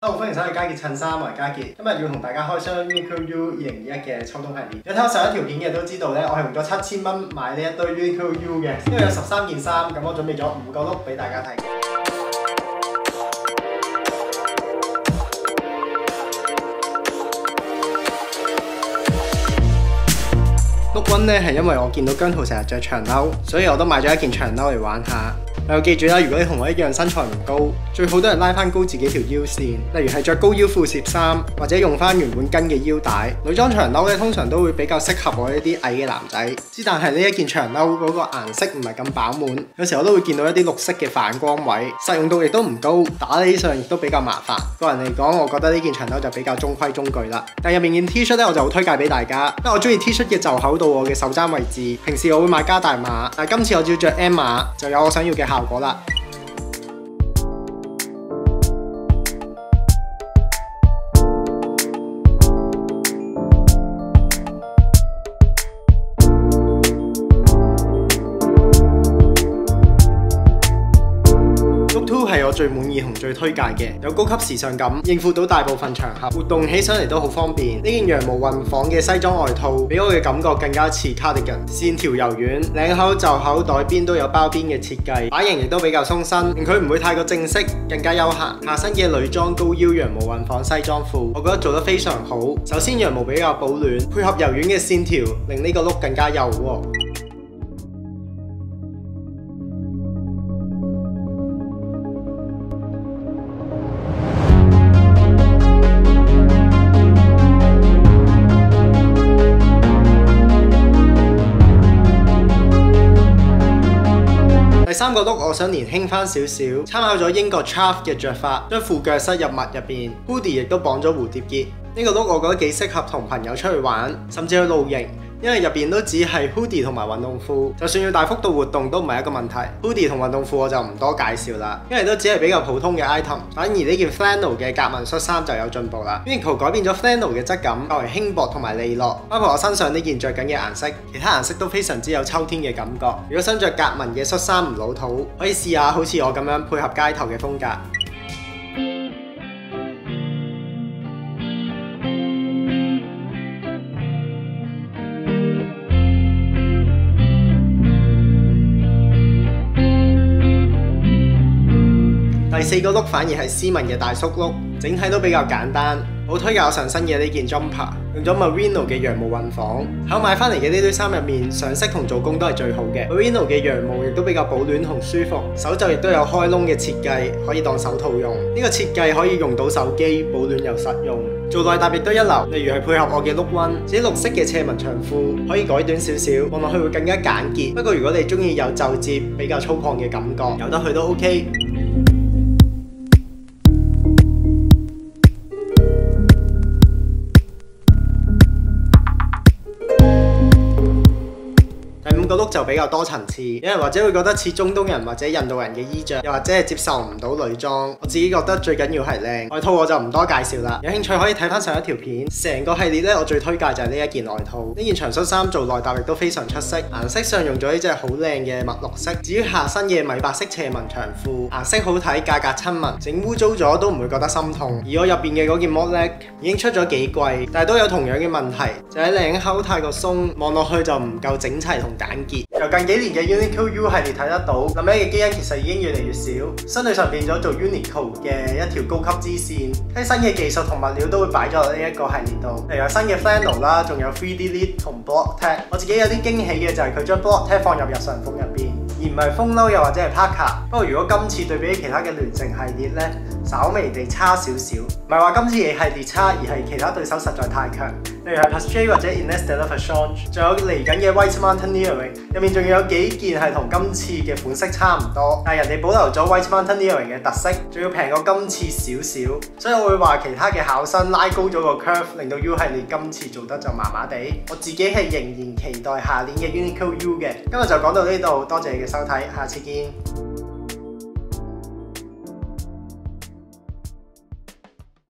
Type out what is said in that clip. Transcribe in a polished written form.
Hello，歡迎收睇佳傑襯衫，我係佳傑。今日要同大家開箱 Uniqlo U 2021嘅秋冬系列。有睇我上一條片嘅都知道咧，我係用咗7000蚊買呢一堆 Uniqlo U 嘅，因為有13件衫，咁我準備咗5個 look 俾大家睇。Look one 咧係因為我見到姜濤成日着長褸，所以我都買咗一件長褸嚟玩下。但係記住啦，如果你同我一樣身材唔高，最好都係拉翻高自己條腰線，例如係着高腰褲攝衫，或者用翻原本跟嘅腰帶。女裝長褸咧通常都會比較適合我呢啲矮嘅男仔。之但係呢一件長褸嗰個顏色唔係咁飽滿，有時候都會見到一啲綠色嘅反光位，實用度亦都唔高，打理上亦都比較麻煩。個人嚟講，我覺得呢件長褸就比較中規中矩啦。但入面件 T 恤咧，我就好推介俾大家，因為我中意 T 恤嘅袖口到我嘅手踭位置。平時我會買加大碼，但係今次我只要着 M 碼就有我想要嘅效果啦。Look 2係我最滿意同最推介嘅，有高級時尚感，應付到大部分場合，活動起上嚟都好方便。呢件羊毛混紡嘅西裝外套，俾我嘅感覺更加似 cardigan， 線條柔軟，領口、袖口、袋邊都有包邊嘅設計，版型亦都比較鬆身，令佢唔會太過正式，更加休閒。下身嘅女裝高腰羊毛混紡西裝褲，我覺得做得非常好。首先羊毛比較保暖，配合柔軟嘅線條，令呢個 look 更加柔喎。第三個 look 我想年輕翻少少，參考咗英國 Chaff 嘅着法，將褲腳塞入襪入邊 ，hoodie 亦都綁咗蝴蝶結。呢個 look 我覺得幾適合同朋友出去玩，甚至去露營，因為入邊都只係 hoodie 同埋運動褲，就算要大幅度活動都唔係一個問題。hoodie 同運動褲我就唔多介紹啦，因為都只係比較普通嘅 item。反而呢件 flannel 嘅格紋恤衫就有進步啦。Uniqlo 改變咗 flannel 嘅質感，較為輕薄同埋利落，包括我身上呢件着緊嘅顏色，其他顏色都非常之有秋天嘅感覺。如果想着格紋嘅恤衫唔老土，可以試下好似我咁樣配合街頭嘅風格。第四個 look 反而係斯文嘅大叔 look， 整體都比較簡單，好推介我上身嘅呢件 jumper， 用咗 Merino 嘅羊毛混紡。喺我買翻嚟嘅呢堆衫入面，上色同做工都係最好嘅。Merino 嘅羊毛亦都比較保暖同舒服，手袖亦都有開窿嘅設計，可以當手套用。呢個設計可以用到手機，保暖又實用。做內搭亦都一流，例如係配合我嘅 look one， 自己綠色嘅斜紋長褲可以改短少少，望落去會更加簡潔。不過如果你中意有皺摺、比較粗獷嘅感覺，由得佢都 OK。個 look 就比較多層次，有人或者會覺得似中東人或者印度人嘅衣着，又或者係接受唔到女裝。我自己覺得最緊要係靚，外套我就唔多介紹啦。有興趣可以睇翻上一條片，成個系列咧我最推介就係呢一件外套。呢件長恤衫做內搭亦都非常出色，顏色上用咗呢隻好靚嘅墨綠色。至於下身嘅米白色斜紋長褲，顏色好睇，價格親民，整污糟咗都唔會覺得心痛。而我入邊嘅嗰件 mod leg 已經出咗幾季，但係都有同樣嘅問題，就喺領口太過鬆，望落去就唔夠整齊同簡。由近幾年嘅 Uniqlo U 系列睇得到，林咩嘅基因其實已經越嚟越少，身體上變咗做 Uniqlo 嘅一條高級支線，啲新嘅技術同物料都會擺咗喺呢一個系列度，例如有新嘅 flannel 啦，仲有 3D knit 同 block tag。我自己有啲驚喜嘅就係佢將 block tag 放入日常服入邊，而唔係風褸又或者係 parka。不過如果今次對比起其他嘅聯乘系列呢，稍微地差少少，唔係話今次嘅系列差，而係其他對手實在太強，例如係 Pushche 或者 Innes de la Fachange， 仲有嚟緊嘅 White Mountaineering， 入面仲有幾件係同今次嘅款式差唔多，但係人哋保留咗 White Mountaineering 嘅特色，仲要平過今次少少，所以我會話其他嘅考生拉高咗個 curve， 令到 U 系列今次做得就麻麻地。我自己係仍然期待下年嘅 Uniqlo U 嘅。今日就講到呢度，多謝你嘅收睇，下次見。